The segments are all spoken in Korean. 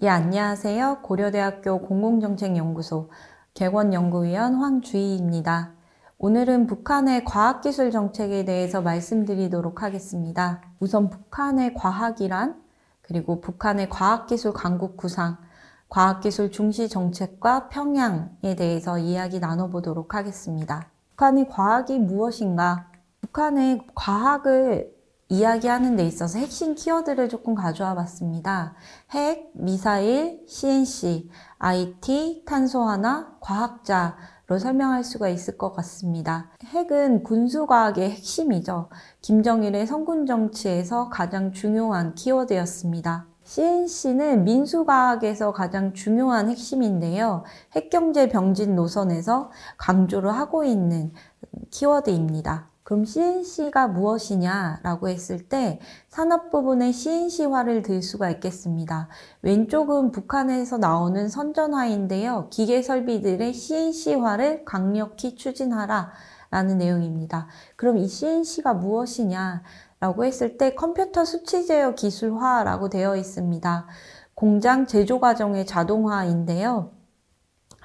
예, 안녕하세요. 고려대학교 공공정책연구소 객원연구위원 황주희입니다. 오늘은 북한의 과학기술 정책에 대해서 말씀드리도록 하겠습니다. 우선 북한의 과학이란, 그리고 북한의 과학기술 강국 구상, 과학기술 중시 정책과 평양에 대해서 이야기 나눠보도록 하겠습니다. 북한의 과학이 무엇인가? 북한의 과학을 이야기하는 데 있어서 핵심 키워드를 조금 가져와 봤습니다. 핵, 미사일, CNC, IT, 탄소환화, 과학자로 설명할 수가 있을 것 같습니다. 핵은 군수과학의 핵심이죠. 김정일의 선군정치에서 가장 중요한 키워드였습니다. CNC는 민수과학에서 가장 중요한 핵심인데요. 핵경제 병진 노선에서 강조를 하고 있는 키워드입니다. 그럼 CNC가 무엇이냐라고 했을 때 산업 부분의 CNC화를 들 수가 있겠습니다. 왼쪽은 북한에서 나오는 선전화인데요. 기계 설비들의 CNC화를 강력히 추진하라 라는 내용입니다. 그럼 이 CNC가 무엇이냐라고 했을 때 컴퓨터 수치 제어 기술화라고 되어 있습니다. 공장 제조 과정의 자동화인데요.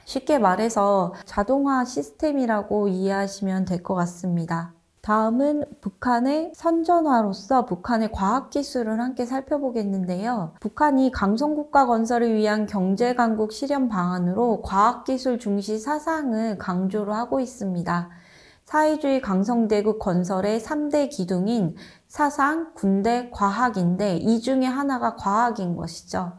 쉽게 말해서 자동화 시스템이라고 이해하시면 될 것 같습니다. 다음은 북한의 선전화로서 북한의 과학기술을 함께 살펴보겠는데요. 북한이 강성국가 건설을 위한 경제강국 실현 방안으로 과학기술 중시 사상을 강조를 하고 있습니다. 사회주의 강성대국 건설의 3대 기둥인 사상, 군대, 과학인데 이 중에 하나가 과학인 것이죠.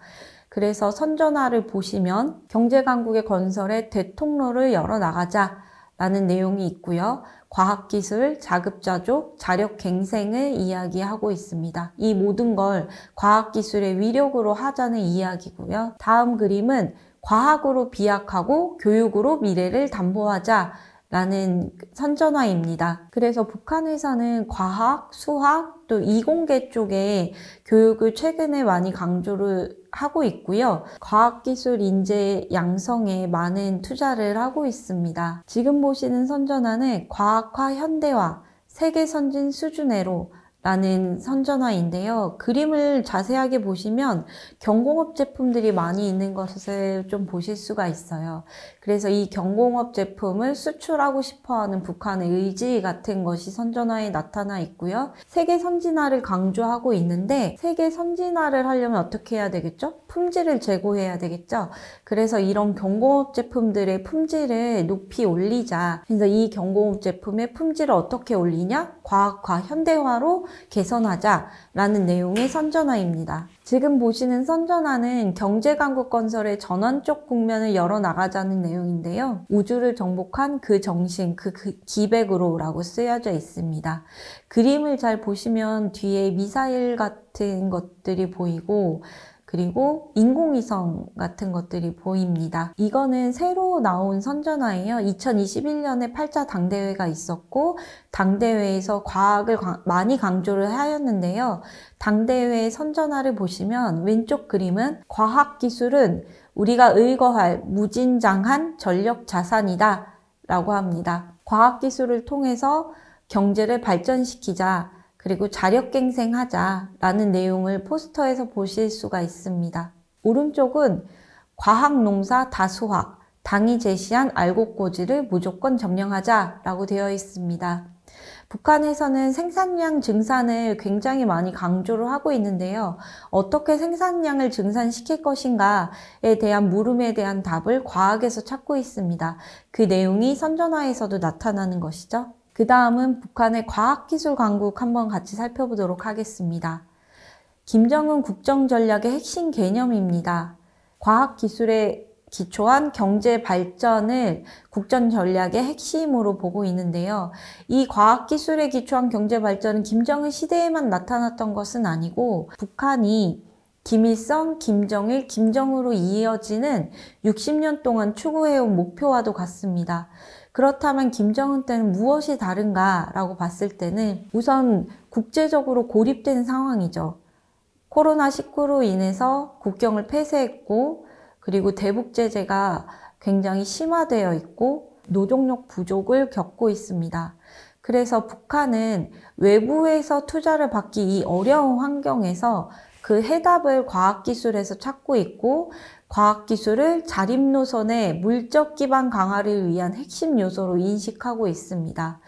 그래서 선전화를 보시면 경제강국의 건설에 대통로를 열어나가자 라는 내용이 있고요. 과학기술, 자급자족, 자력갱생을 이야기하고 있습니다. 이 모든 걸 과학기술의 위력으로 하자는 이야기고요. 다음 그림은 과학으로 비약하고 교육으로 미래를 담보하자 라는 선전화입니다. 그래서 북한에서는 과학, 수학, 또 이공계 쪽에 교육을 최근에 많이 강조를 하고 있고요. 과학기술 인재 양성에 많은 투자를 하고 있습니다. 지금 보시는 선전화는 과학화 현대화, 세계 선진 수준으로 라는 선전화인데요. 그림을 자세하게 보시면 경공업 제품들이 많이 있는 것을 좀 보실 수가 있어요. 그래서 이 경공업 제품을 수출하고 싶어하는 북한의 의지 같은 것이 선전화에 나타나 있고요. 세계 선진화를 강조하고 있는데 세계 선진화를 하려면 어떻게 해야 되겠죠? 품질을 제고해야 되겠죠? 그래서 이런 경공업 제품들의 품질을 높이 올리자. 그래서 이 경공업 제품의 품질을 어떻게 올리냐? 과학화, 현대화로 개선하자라는 내용의 선전화입니다. 지금 보시는 선전화는 경제강국 건설의 전환적 국면을 열어나가자는 내용인데요. 우주를 정복한 그 정신, 그 기백으로 라고 쓰여져 있습니다. 그림을 잘 보시면 뒤에 미사일 같은 것들이 보이고 그리고 인공위성 같은 것들이 보입니다. 이거는 새로 나온 선전화예요. 2021년에 8차 당대회가 있었고 당대회에서 과학을 많이 강조를 하였는데요. 당대회 선전화를 보시면 왼쪽 그림은 과학기술은 우리가 의거할 무진장한 전력 자산이다 라고 합니다. 과학기술을 통해서 경제를 발전시키자 그리고 자력갱생하자라는 내용을 포스터에서 보실 수가 있습니다. 오른쪽은 과학농사 다수학, 당이 제시한 알곡고지를 무조건 점령하자라고 되어 있습니다. 북한에서는 생산량 증산을 굉장히 많이 강조를 하고 있는데요. 어떻게 생산량을 증산시킬 것인가에 대한 물음에 대한 답을 과학에서 찾고 있습니다. 그 내용이 선전화에서도 나타나는 것이죠. 그 다음은 북한의 과학기술 강국 한번 같이 살펴보도록 하겠습니다. 김정은 국정전략의 핵심 개념입니다. 과학기술에 기초한 경제 발전을 국정전략의 핵심으로 보고 있는데요. 이 과학기술에 기초한 경제 발전은 김정은 시대에만 나타났던 것은 아니고 북한이 김일성, 김정일, 김정으로 이어지는 60년 동안 추구해온 목표와도 같습니다. 그렇다면 김정은 때는 무엇이 다른가 라고 봤을 때는 우선 국제적으로 고립된 상황이죠. 코로나19로 인해서 국경을 폐쇄했고 그리고 대북 제재가 굉장히 심화되어 있고 노동력 부족을 겪고 있습니다. 그래서 북한은 외부에서 투자를 받기 이 어려운 환경에서 그 해답을 과학기술에서 찾고 있고, 과학기술을 자립노선의 물적 기반 강화를 위한 핵심 요소로 인식하고 있습니다.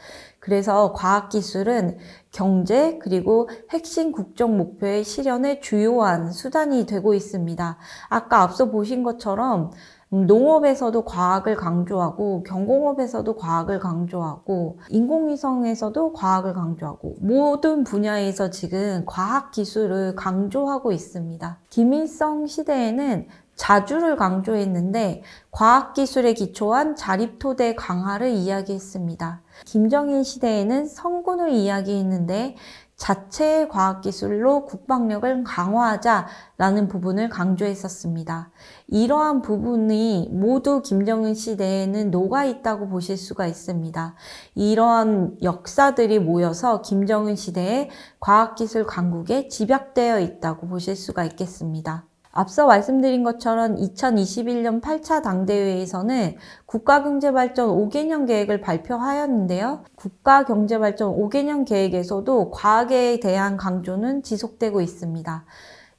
그래서 과학기술은 경제 그리고 핵심 국정 목표의 실현의 주요한 수단이 되고 있습니다. 아까 앞서 보신 것처럼 농업에서도 과학을 강조하고 경공업에서도 과학을 강조하고 인공위성에서도 과학을 강조하고 모든 분야에서 지금 과학기술을 강조하고 있습니다. 김일성 시대에는 자주를 강조했는데 과학기술에 기초한 자립토대 강화를 이야기했습니다. 김정일 시대에는 성군을 이야기했는데 자체 과학기술로 국방력을 강화하자라는 부분을 강조했었습니다. 이러한 부분이 모두 김정은 시대에는 녹아있다고 보실 수가 있습니다. 이러한 역사들이 모여서 김정은 시대의 과학기술 강국에 집약되어 있다고 보실 수가 있겠습니다. 앞서 말씀드린 것처럼 2021년 8차 당대회에서는 국가경제발전 5개년 계획을 발표하였는데요. 국가경제발전 5개년 계획에서도 과학에 대한 강조는 지속되고 있습니다.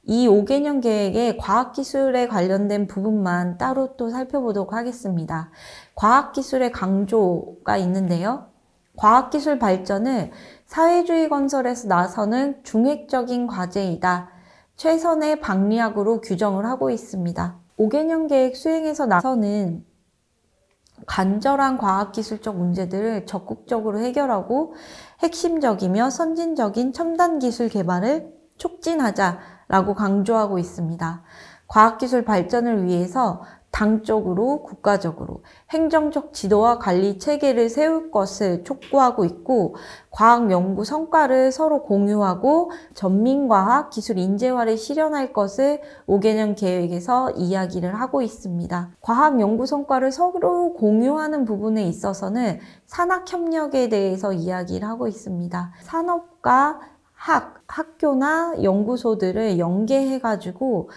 이 5개년 계획의 과학기술에 관련된 부분만 따로 또 살펴보도록 하겠습니다. 과학기술의 강조가 있는데요. 과학기술 발전은 사회주의 건설에서 나서는 중획적인 과제이다. 최선의 방리학으로 규정을 하고 있습니다. 5개년 계획 수행에서 나서는 간절한 과학기술적 문제들을 적극적으로 해결하고 핵심적이며 선진적인 첨단 기술 개발을 촉진하자라고 강조하고 있습니다. 과학기술 발전을 위해서 당적으로 국가적으로 행정적 지도와 관리 체계를 세울 것을 촉구하고 있고 과학 연구 성과를 서로 공유하고 전민과학 기술 인재화를 실현할 것을 5개년 계획에서 이야기를 하고 있습니다. 과학 연구 성과를 서로 공유하는 부분에 있어서는 산학협력에 대해서 이야기를 하고 있습니다. 산업과 학교나 연구소들을 연계해가지고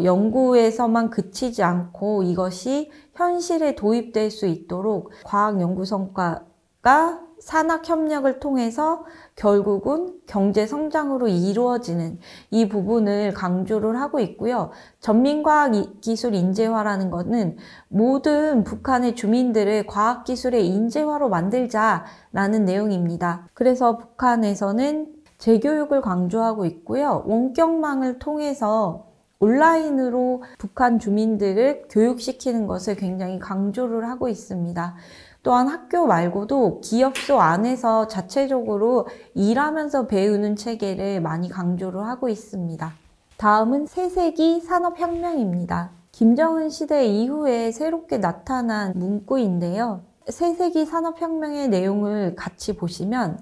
연구에서만 그치지 않고 이것이 현실에 도입될 수 있도록 과학 연구 성과가 산학협력을 통해서 결국은 경제 성장으로 이루어지는 이 부분을 강조를 하고 있고요. 전민과학기술 인재화라는 것은 모든 북한의 주민들을 과학기술의 인재화로 만들자라는 내용입니다. 그래서 북한에서는 재교육을 강조하고 있고요. 원격망을 통해서 온라인으로 북한 주민들을 교육시키는 것을 굉장히 강조를 하고 있습니다. 또한 학교 말고도 기업소 안에서 자체적으로 일하면서 배우는 체계를 많이 강조를 하고 있습니다. 다음은 새세기 산업혁명입니다. 김정은 시대 이후에 새롭게 나타난 문구인데요. 새세기 산업혁명의 내용을 같이 보시면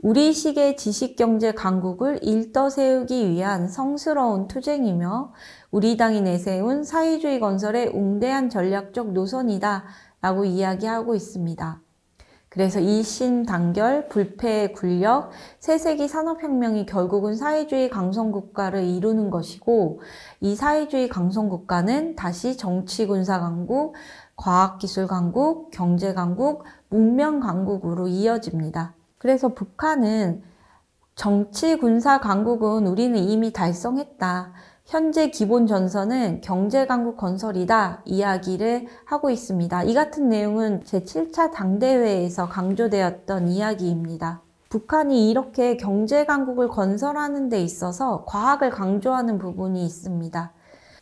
우리식의 지식경제 강국을 일떠 세우기 위한 성스러운 투쟁이며 우리 당이 내세운 사회주의 건설의 웅대한 전략적 노선이다 라고 이야기하고 있습니다. 그래서 일신단결, 불패의 굴력, 새세기 산업혁명이 결국은 사회주의 강성국가를 이루는 것이고 이 사회주의 강성국가는 다시 정치군사강국, 과학기술강국, 경제강국, 문명강국으로 이어집니다. 그래서 북한은 정치, 군사 강국은 우리는 이미 달성했다. 현재 기본 전선은 경제 강국 건설이다. 이야기를 하고 있습니다. 이 같은 내용은 제7차 당대회에서 강조되었던 이야기입니다. 북한이 이렇게 경제 강국을 건설하는 데 있어서 과학을 강조하는 부분이 있습니다.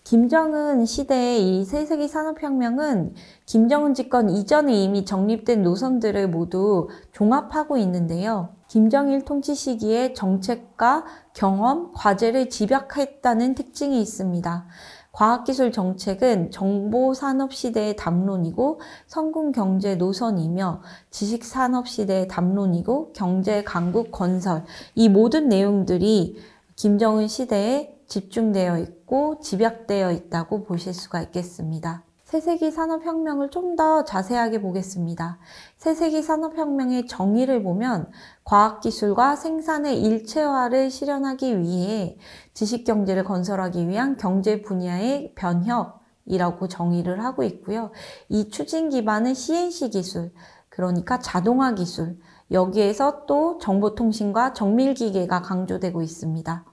김정은 시대의 이 새세기 산업혁명은 김정은 집권 이전에 이미 정립된 노선들을 모두 종합하고 있는데요. 김정일 통치 시기에 정책과 경험, 과제를 집약했다는 특징이 있습니다. 과학기술 정책은 정보산업 시대의 담론이고 성군 경제 노선이며 지식산업 시대의 담론이고 경제 강국 건설, 이 모든 내용들이 김정은 시대에 집중되어 있고 집약되어 있다고 보실 수가 있겠습니다. 새세기 산업혁명을 좀 더 자세하게 보겠습니다. 새세기 산업혁명의 정의를 보면 과학기술과 생산의 일체화를 실현하기 위해 지식경제를 건설하기 위한 경제 분야의 변혁이라고 정의를 하고 있고요. 이 추진 기반은 CNC 기술, 그러니까 자동화 기술, 여기에서 또 정보통신과 정밀기계가 강조되고 있습니다.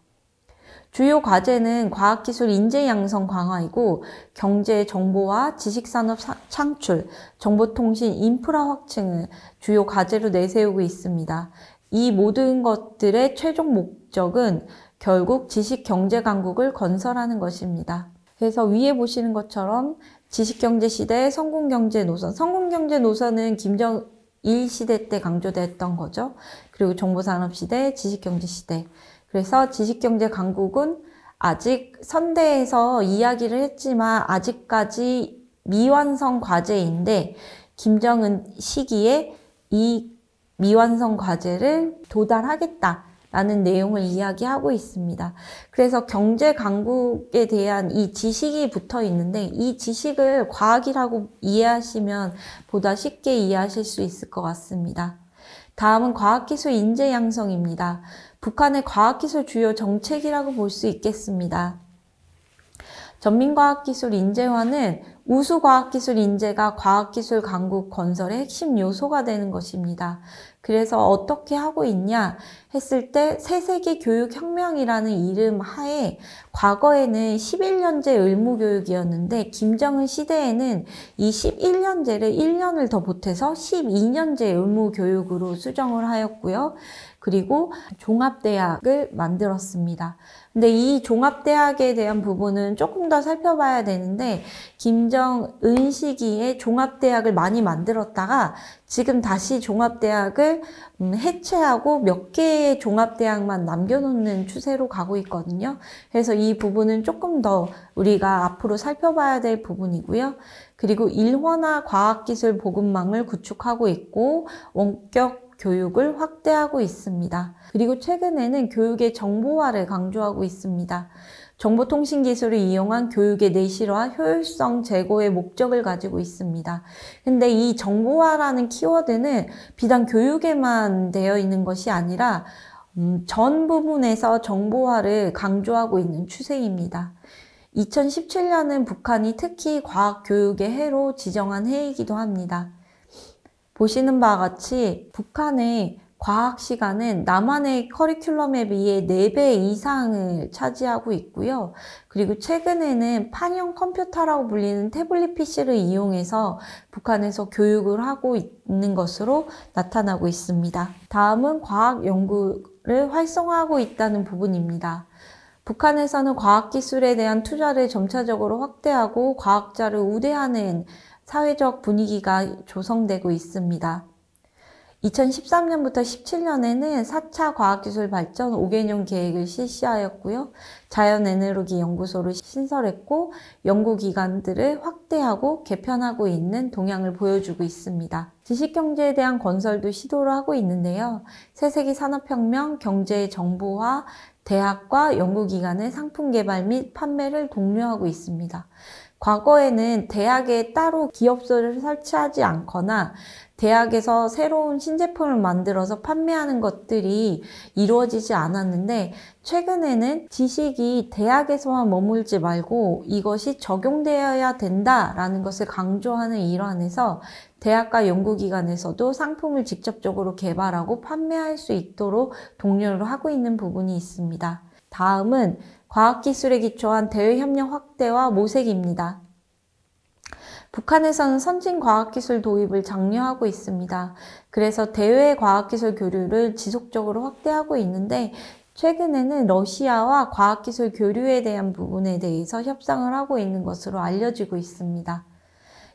주요 과제는 과학기술 인재 양성 강화이고 경제 정보화, 지식산업 창출, 정보통신 인프라 확충을 주요 과제로 내세우고 있습니다. 이 모든 것들의 최종 목적은 결국 지식경제 강국을 건설하는 것입니다. 그래서 위에 보시는 것처럼 지식경제 시대, 성공경제 노선. 성공경제 노선은 김정일 시대 때 강조됐던 거죠. 그리고 정보산업 시대, 지식경제 시대. 그래서 지식경제 강국은 아직 선대에서 이야기를 했지만 아직까지 미완성 과제인데 김정은 시기에 이 미완성 과제를 도달하겠다라는 내용을 이야기하고 있습니다. 그래서 경제 강국에 대한 이 지식이 붙어 있는데 이 지식을 과학이라고 이해하시면 보다 쉽게 이해하실 수 있을 것 같습니다. 다음은 과학기술 인재 양성입니다. 북한의 과학기술 주요 정책이라고 볼 수 있겠습니다. 전민과학기술 인재화는 우수과학기술 인재가 과학기술 강국 건설의 핵심 요소가 되는 것입니다. 그래서 어떻게 하고 있냐 했을 때 새세기 교육혁명이라는 이름 하에 과거에는 11년제 의무교육이었는데 김정은 시대에는 이 11년제를 1년을 더 보태서 12년제 의무교육으로 수정을 하였고요. 그리고 종합대학을 만들었습니다. 근데 이 종합대학에 대한 부분은 조금 더 살펴봐야 되는데 김정은 시기에 종합대학을 많이 만들었다가 지금 다시 종합대학을 해체하고 몇 개의 종합대학만 남겨놓는 추세로 가고 있거든요. 그래서 이 부분은 조금 더 우리가 앞으로 살펴봐야 될 부분이고요. 그리고 일원화 과학기술 보급망을 구축하고 있고 원격 교육을 확대하고 있습니다. 그리고 최근에는 교육의 정보화를 강조하고 있습니다. 정보통신기술을 이용한 교육의 내실화, 효율성 제고의 목적을 가지고 있습니다. 근데 이 정보화라는 키워드는 비단 교육에만 되어 있는 것이 아니라 전 부분에서 정보화를 강조하고 있는 추세입니다. 2017년은 북한이 특히 과학교육의 해로 지정한 해이기도 합니다. 보시는 바와 같이 북한의 과학 시간은 남한의 커리큘럼에 비해 4배 이상을 차지하고 있고요. 그리고 최근에는 판형 컴퓨터라고 불리는 태블릿 PC를 이용해서 북한에서 교육을 하고 있는 것으로 나타나고 있습니다. 다음은 과학 연구를 활성화하고 있다는 부분입니다. 북한에서는 과학기술에 대한 투자를 점차적으로 확대하고 과학자를 우대하는 사회적 분위기가 조성되고 있습니다. 2013년부터 17년에는 4차 과학기술 발전 5개년 계획을 실시하였고요. 자연에너지 연구소를 신설했고 연구기관들을 확대하고 개편하고 있는 동향을 보여주고 있습니다. 지식경제에 대한 건설도 시도를 하고 있는데요. 새세기 산업혁명, 경제의 정보화, 대학과 연구기관의 상품 개발 및 판매를 독려하고 있습니다. 과거에는 대학에 따로 기업소를 설치하지 않거나 대학에서 새로운 신제품을 만들어서 판매하는 것들이 이루어지지 않았는데 최근에는 지식이 대학에서만 머물지 말고 이것이 적용되어야 된다라는 것을 강조하는 일환에서 대학과 연구기관에서도 상품을 직접적으로 개발하고 판매할 수 있도록 독려를 하고 있는 부분이 있습니다. 다음은 과학기술에 기초한 대외협력 확대와 모색입니다. 북한에서는 선진과학기술 도입을 장려하고 있습니다. 그래서 대외 과학기술 교류를 지속적으로 확대하고 있는데 최근에는 러시아와 과학기술 교류에 대한 부분에 대해서 협상을 하고 있는 것으로 알려지고 있습니다.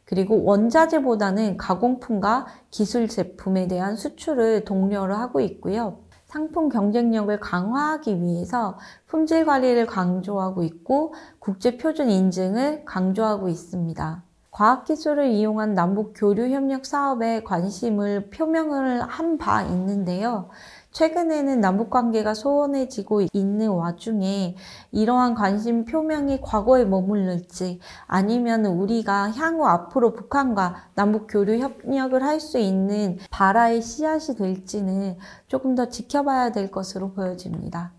그리고 원자재보다는 가공품과 기술 제품에 대한 수출을 독려를 하고 있고요. 상품 경쟁력을 강화하기 위해서 품질 관리를 강조하고 있고 국제 표준 인증을 강조하고 있습니다. 과학기술을 이용한 남북 교류 협력 사업에 관심을 표명을 한 바 있는데요. 최근에는 남북관계가 소원해지고 있는 와중에 이러한 관심 표명이 과거에 머물릴지 아니면 우리가 향후 앞으로 북한과 남북 교류 협력을 할 수 있는 발화의 씨앗이 될지는 조금 더 지켜봐야 될 것으로 보여집니다.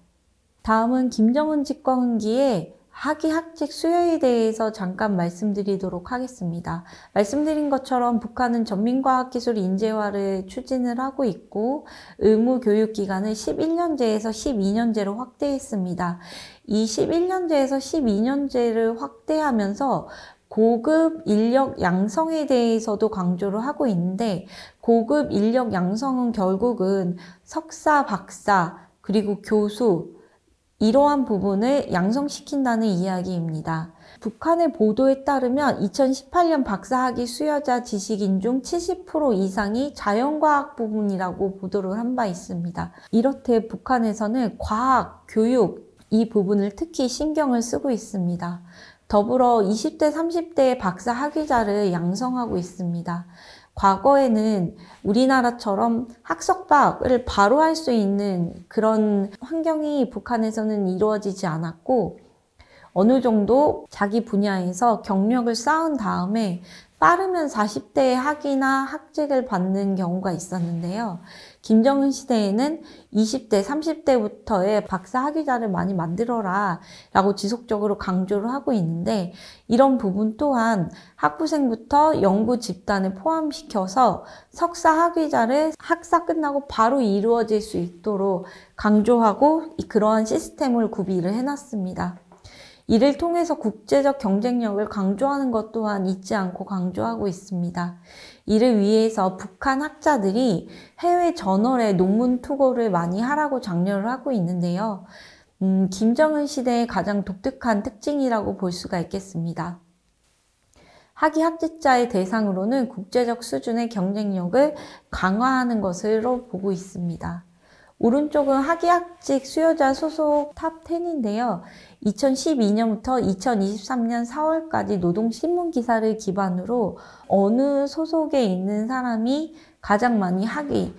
다음은 김정은 집권기에 학위학직 수요에 대해서 잠깐 말씀드리도록 하겠습니다. 말씀드린 것처럼 북한은 전민과학기술 인재화를 추진을 하고 있고 의무 교육 기간을 11년제에서 12년제로 확대했습니다. 이 11년제에서 12년제를 확대하면서 고급 인력 양성에 대해서도 강조를 하고 있는데, 고급 인력 양성은 결국은 석사, 박사, 그리고 교수, 이러한 부분을 양성시킨다는 이야기입니다. 북한의 보도에 따르면 2018년 박사학위 수여자 지식인 중 70% 이상이 자연과학 부문이라고 보도를 한 바 있습니다. 이렇듯 북한에서는 과학, 교육, 이 부분을 특히 신경을 쓰고 있습니다. 더불어 20대, 30대의 박사 학위자를 양성하고 있습니다. 과거에는 우리나라처럼 학석박을 바로 할 수 있는 그런 환경이 북한에서는 이루어지지 않았고, 어느 정도 자기 분야에서 경력을 쌓은 다음에 빠르면 40대의 학위나 학직을 받는 경우가 있었는데요. 김정은 시대에는 20대, 30대부터의 박사 학위자를 많이 만들어라 라고 지속적으로 강조를 하고 있는데, 이런 부분 또한 학부생부터 연구 집단을 포함시켜서 석사 학위자를 학사 끝나고 바로 이루어질 수 있도록 강조하고 그러한 시스템을 구비를 해놨습니다. 이를 통해서 국제적 경쟁력을 강조하는 것 또한 잊지 않고 강조하고 있습니다. 이를 위해서 북한 학자들이 해외 저널에 논문 투고를 많이 하라고 장려를 하고 있는데요. 김정은 시대의 가장 독특한 특징이라고 볼 수가 있겠습니다. 학위 학직자의 대상으로는 국제적 수준의 경쟁력을 강화하는 것으로 보고 있습니다. 오른쪽은 학위학직 수요자 소속 탑 10인데요. 2012년부터 2023년 4월까지 노동신문 기사를 기반으로 어느 소속에 있는 사람이 가장 많이 학위,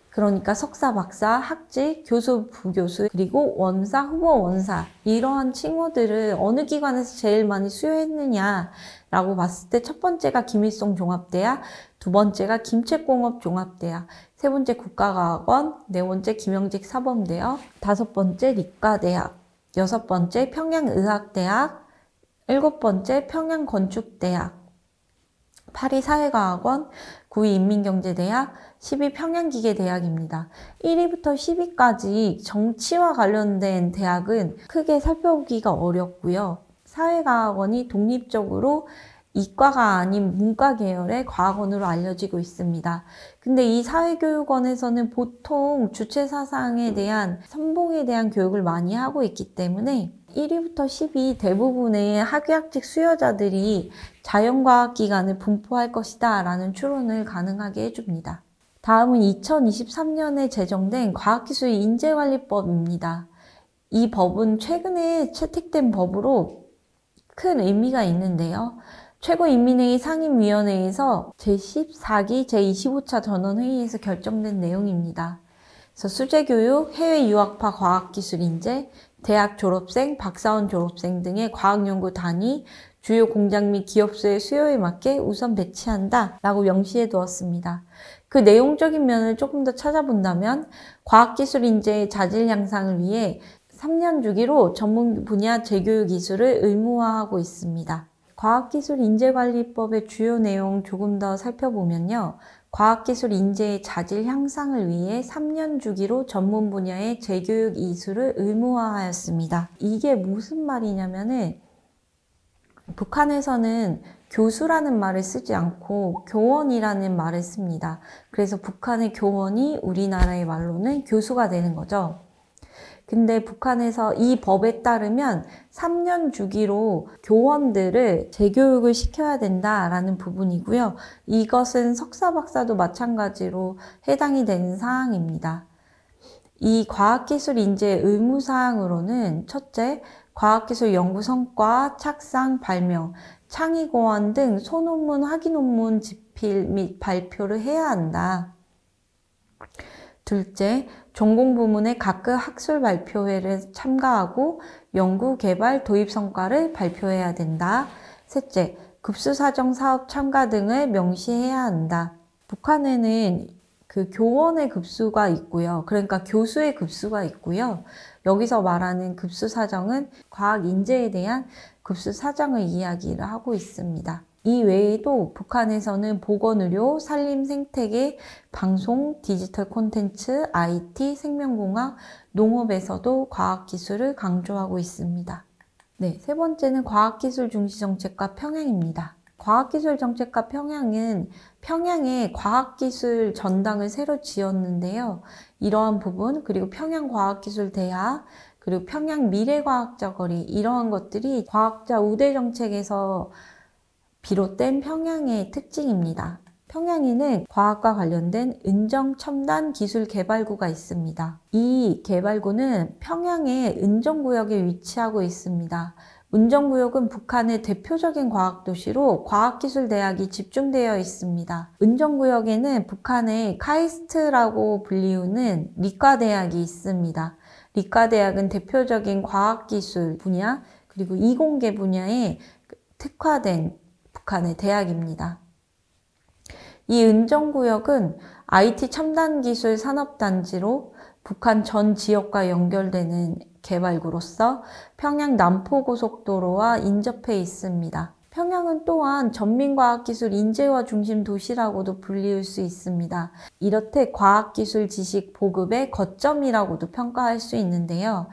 그러니까 석사, 박사, 학직, 교수, 부교수, 그리고 원사, 후보 원사, 이러한 칭호들을 어느 기관에서 제일 많이 수여했느냐라고 봤을 때 첫 번째가 김일성 종합대학, 두 번째가 김책공업 종합대학, 세 번째 국가과학원, 네 번째 김영직 사범대학, 다섯 번째理科대학, 여섯 번째 평양의학대학, 일곱 번째 평양건축대학, 8위 사회과학원, 9위 인민경제대학, 10위 평양기계대학입니다. 1위부터 10위까지 정치와 관련된 대학은 크게 살펴보기가 어렵고요. 사회과학원이 독립적으로 이과가 아닌 문과 계열의 과학원으로 알려지고 있습니다. 근데 이 사회교육원에서는 보통 주체사상에 대한 선봉에 대한 교육을 많이 하고 있기 때문에 1위부터 10위 대부분의 학위학직 수여자들이 자연과학 기관을 분포할 것이다 라는 추론을 가능하게 해줍니다. 다음은 2023년에 제정된 과학기술 인재관리법입니다. 이 법은 최근에 채택된 법으로 큰 의미가 있는데요. 최고인민회의 상임위원회에서 제14기 제25차 전원회의에서 결정된 내용입니다. 그래서 수재교육, 해외 유학파 과학기술 인재, 대학 졸업생, 박사원 졸업생 등의 과학연구 단위, 주요 공장 및 기업소의 수요에 맞게 우선 배치한다 라고 명시해 두었습니다. 그 내용적인 면을 조금 더 찾아본다면 과학기술 인재의 자질 향상을 위해 3년 주기로 전문 분야 재교육 이수를 의무화하고 있습니다. 과학기술 인재관리법의 주요 내용 조금 더 살펴보면요. 과학기술 인재의 자질 향상을 위해 3년 주기로 전문 분야의 재교육 이수를 의무화하였습니다. 이게 무슨 말이냐면은 북한에서는 교수라는 말을 쓰지 않고 교원이라는 말을 씁니다. 그래서 북한의 교원이 우리나라의 말로는 교수가 되는 거죠. 근데 북한에서 이 법에 따르면 3년 주기로 교원들을 재교육을 시켜야 된다라는 부분이고요. 이것은 석사, 박사도 마찬가지로 해당이 되는 사항입니다. 이 과학기술 인재 의무사항으로는 첫째, 과학기술 연구 성과, 착상, 발명, 창의 고안 등 소논문, 학위논문 집필 및 발표를 해야 한다. 둘째, 전공 부문의 각급 학술 발표회를 참가하고 연구, 개발, 도입 성과를 발표해야 된다. 셋째, 급수사정 사업 참가 등을 명시해야 한다. 북한에는 그 교원의 급수가 있고요. 그러니까 교수의 급수가 있고요. 여기서 말하는 급수 사정은 과학 인재에 대한 급수 사정을 이야기를 하고 있습니다. 이 외에도 북한에서는 보건의료, 산림 생태계, 방송, 디지털 콘텐츠, IT, 생명공학, 농업에서도 과학기술을 강조하고 있습니다. 네, 세 번째는 과학기술 중시 정책과 평양입니다. 과학기술 정책과 평양은 평양에 과학기술 전당을 새로 지었는데요. 이러한 부분, 그리고 평양과학기술대학, 그리고 평양 미래과학자 거리, 이러한 것들이 과학자 우대 정책에서 비롯된 평양의 특징입니다. 평양에는 과학과 관련된 은정첨단기술개발구가 있습니다. 이 개발구는 평양의 은정구역에 위치하고 있습니다. 은정구역은 북한의 대표적인 과학도시로 과학기술대학이 집중되어 있습니다. 은정구역에는 북한의 카이스트라고 불리우는理科대학이 있습니다.理科대학은 대표적인 과학기술 분야 그리고 이공계 분야에 특화된 북한의 대학입니다. 이 은정구역은 IT 첨단기술 산업단지로 북한 전 지역과 연결되는 개발구로서 평양 남포고속도로와 인접해 있습니다. 평양은 또한 전민과학기술 인재화 중심 도시라고도 불리울 수 있습니다. 이렇듯 과학기술 지식 보급의 거점이라고도 평가할 수 있는데요.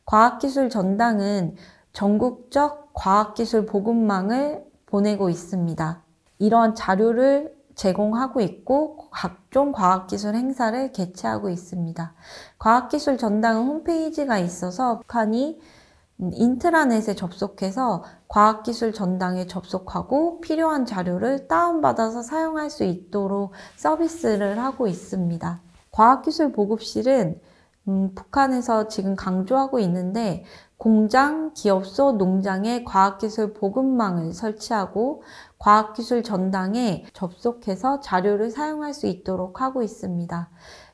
과학기술 전당은 전국적 과학기술 보급망을 보내고 있습니다. 이러한 자료를 제공하고 있고 각종 과학기술 행사를 개최하고 있습니다. 과학기술 전당은 홈페이지가 있어서 북한이 인트라넷에 접속해서 과학기술 전당에 접속하고 필요한 자료를 다운받아서 사용할 수 있도록 서비스를 하고 있습니다. 과학기술 보급실은 북한에서 지금 강조하고 있는데 공장, 기업소, 농장에 과학기술 보급망을 설치하고 과학기술 전당에 접속해서 자료를 사용할 수 있도록 하고 있습니다.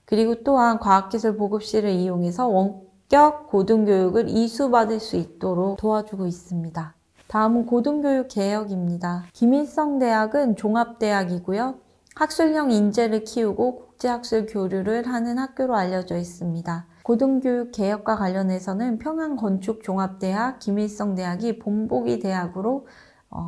그리고 또한 과학기술 보급실을 이용해서 원격 고등교육을 이수받을 수 있도록 도와주고 있습니다. 다음은 고등교육 개혁입니다. 김일성대학은 종합대학이고요. 학술형 인재를 키우고 국제학술 교류를 하는 학교로 알려져 있습니다. 고등교육 개혁과 관련해서는 평양건축종합대학, 김일성대학이 본보기 대학으로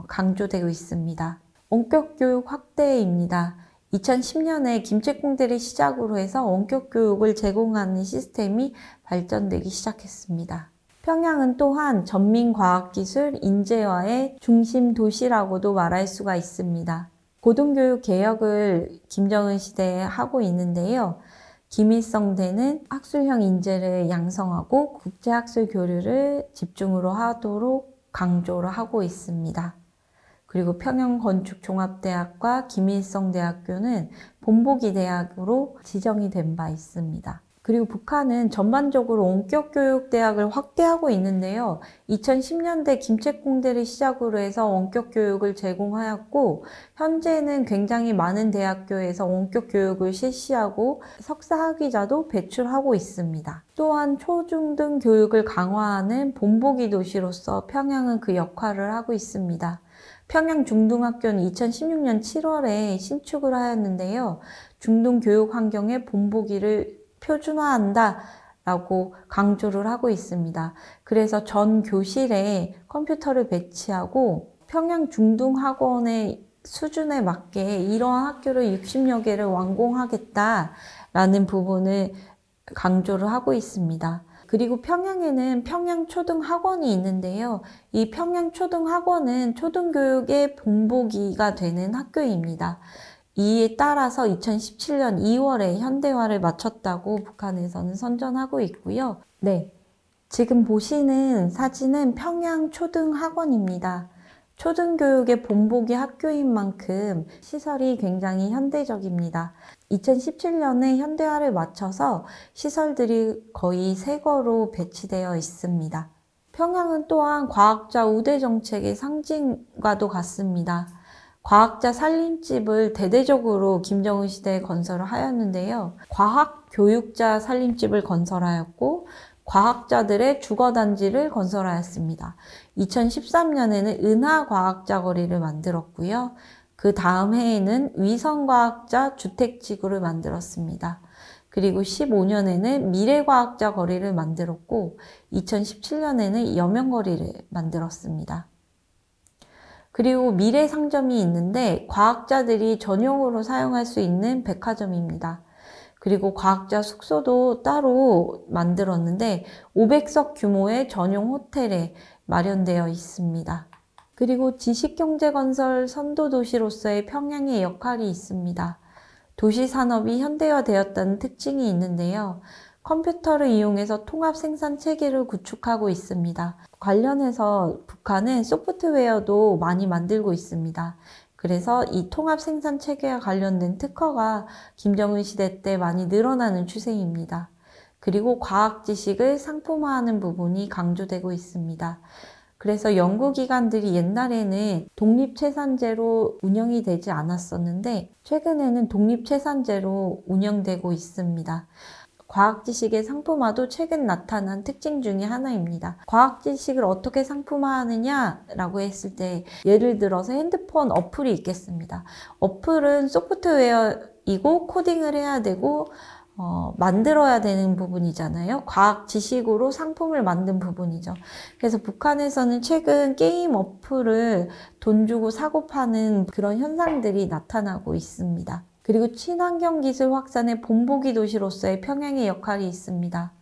강조되고 있습니다. 원격교육 확대입니다. 2010년에 김책공대를 시작으로 해서 원격교육을 제공하는 시스템이 발전되기 시작했습니다. 평양은 또한 전민과학기술 인재화의 중심 도시라고도 말할 수가 있습니다. 고등교육 개혁을 김정은 시대에 하고 있는데요. 김일성대는 학술형 인재를 양성하고 국제학술 교류를 집중으로 하도록 강조를 하고 있습니다. 그리고 평양건축종합대학과 김일성대학교는 본보기 대학으로 지정이 된 바 있습니다. 그리고 북한은 전반적으로 원격교육대학을 확대하고 있는데요. 2010년대 김책공대를 시작으로 해서 원격교육을 제공하였고 현재는 굉장히 많은 대학교에서 원격교육을 실시하고 석사학위자도 배출하고 있습니다. 또한 초중등 교육을 강화하는 본보기 도시로서 평양은 그 역할을 하고 있습니다. 평양중등학교는 2016년 7월에 신축을 하였는데요. 중등교육 환경의 본보기를 표준화한다 라고 강조를 하고 있습니다. 그래서 전 교실에 컴퓨터를 배치하고 평양중등학원의 수준에 맞게 이러한 학교를 60여 개를 완공하겠다라는 부분을 강조를 하고 있습니다. 그리고 평양에는 평양초등학원이 있는데요. 이 평양초등학원은 초등교육의 본보기가 되는 학교입니다. 이에 따라서 2017년 2월에 현대화를 마쳤다고 북한에서는 선전하고 있고요. 네, 지금 보시는 사진은 평양초등학원입니다. 초등교육의 본보기 학교인 만큼 시설이 굉장히 현대적입니다. 2017년에 현대화를 마쳐서 시설들이 거의 새 거로 배치되어 있습니다. 평양은 또한 과학자 우대 정책의 상징과도 같습니다. 과학자 살림집을 대대적으로 김정은 시대에 건설을 하였는데요. 과학교육자 살림집을 건설하였고 과학자들의 주거단지를 건설하였습니다. 2013년에는 은하과학자 거리를 만들었고요. 그 다음 해에는 위성과학자 주택지구를 만들었습니다. 그리고 15년에는 미래과학자 거리를 만들었고 2017년에는 여명거리를 만들었습니다. 그리고 미래상점이 있는데 과학자들이 전용으로 사용할 수 있는 백화점입니다. 그리고 과학자 숙소도 따로 만들었는데 500석 규모의 전용 호텔에 마련되어 있습니다. 그리고 지식경제건설 선도도시로서의 평양의 역할이 있습니다. 도시산업이 현대화되었다는 특징이 있는데요. 컴퓨터를 이용해서 통합 생산 체계를 구축하고 있습니다. 관련해서 북한은 소프트웨어도 많이 만들고 있습니다. 그래서 이 통합 생산 체계와 관련된 특허가 김정은 시대 때 많이 늘어나는 추세입니다. 그리고 과학 지식을 상품화하는 부분이 강조되고 있습니다. 그래서 연구기관들이 옛날에는 독립채산제로 운영이 되지 않았었는데 최근에는 독립채산제로 운영되고 있습니다. 과학지식의 상품화도 최근 나타난 특징 중에 하나입니다. 과학지식을 어떻게 상품화하느냐라고 했을 때 예를 들어서 핸드폰 어플이 있겠습니다. 어플은 소프트웨어이고 코딩을 해야 되고 만들어야 되는 부분이잖아요. 과학 지식으로 상품을 만든 부분이죠. 그래서 북한에서는 최근 게임 어플을 돈 주고 사고 파는 그런 현상들이 나타나고 있습니다. 그리고 친환경 기술 확산의 본보기 도시로서의 평양의 역할이 있습니다.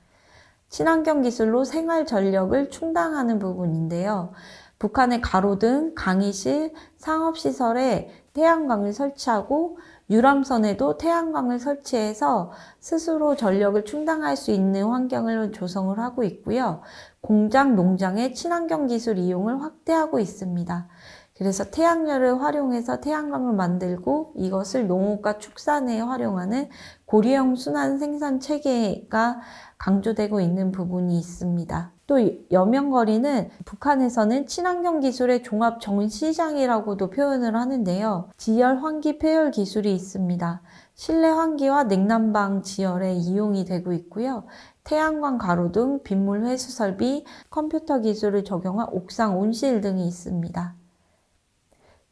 친환경 기술로 생활 전력을 충당하는 부분인데요. 북한의 가로등, 강의실, 상업시설에 태양광을 설치하고 유람선에도 태양광을 설치해서 스스로 전력을 충당할 수 있는 환경을 조성을 하고 있고요. 공장, 농장의 친환경 기술 이용을 확대하고 있습니다. 그래서 태양열을 활용해서 태양광을 만들고 이것을 농업과 축산에 활용하는 고리형 순환 생산 체계가 강조되고 있는 부분이 있습니다. 또 여명거리는 북한에서는 친환경 기술의 종합 전시장이라고도 표현을 하는데요. 지열 환기 폐열 기술이 있습니다. 실내 환기와 냉난방 지열에 이용이 되고 있고요. 태양광 가로등, 빗물 회수 설비, 컴퓨터 기술을 적용한 옥상 온실 등이 있습니다.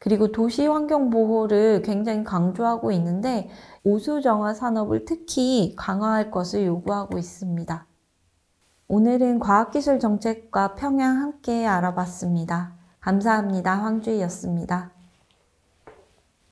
그리고 도시 환경 보호를 굉장히 강조하고 있는데 오수정화 산업을 특히 강화할 것을 요구하고 있습니다. 오늘은 과학기술 정책과 평양 함께 알아봤습니다. 감사합니다. 황주희였습니다.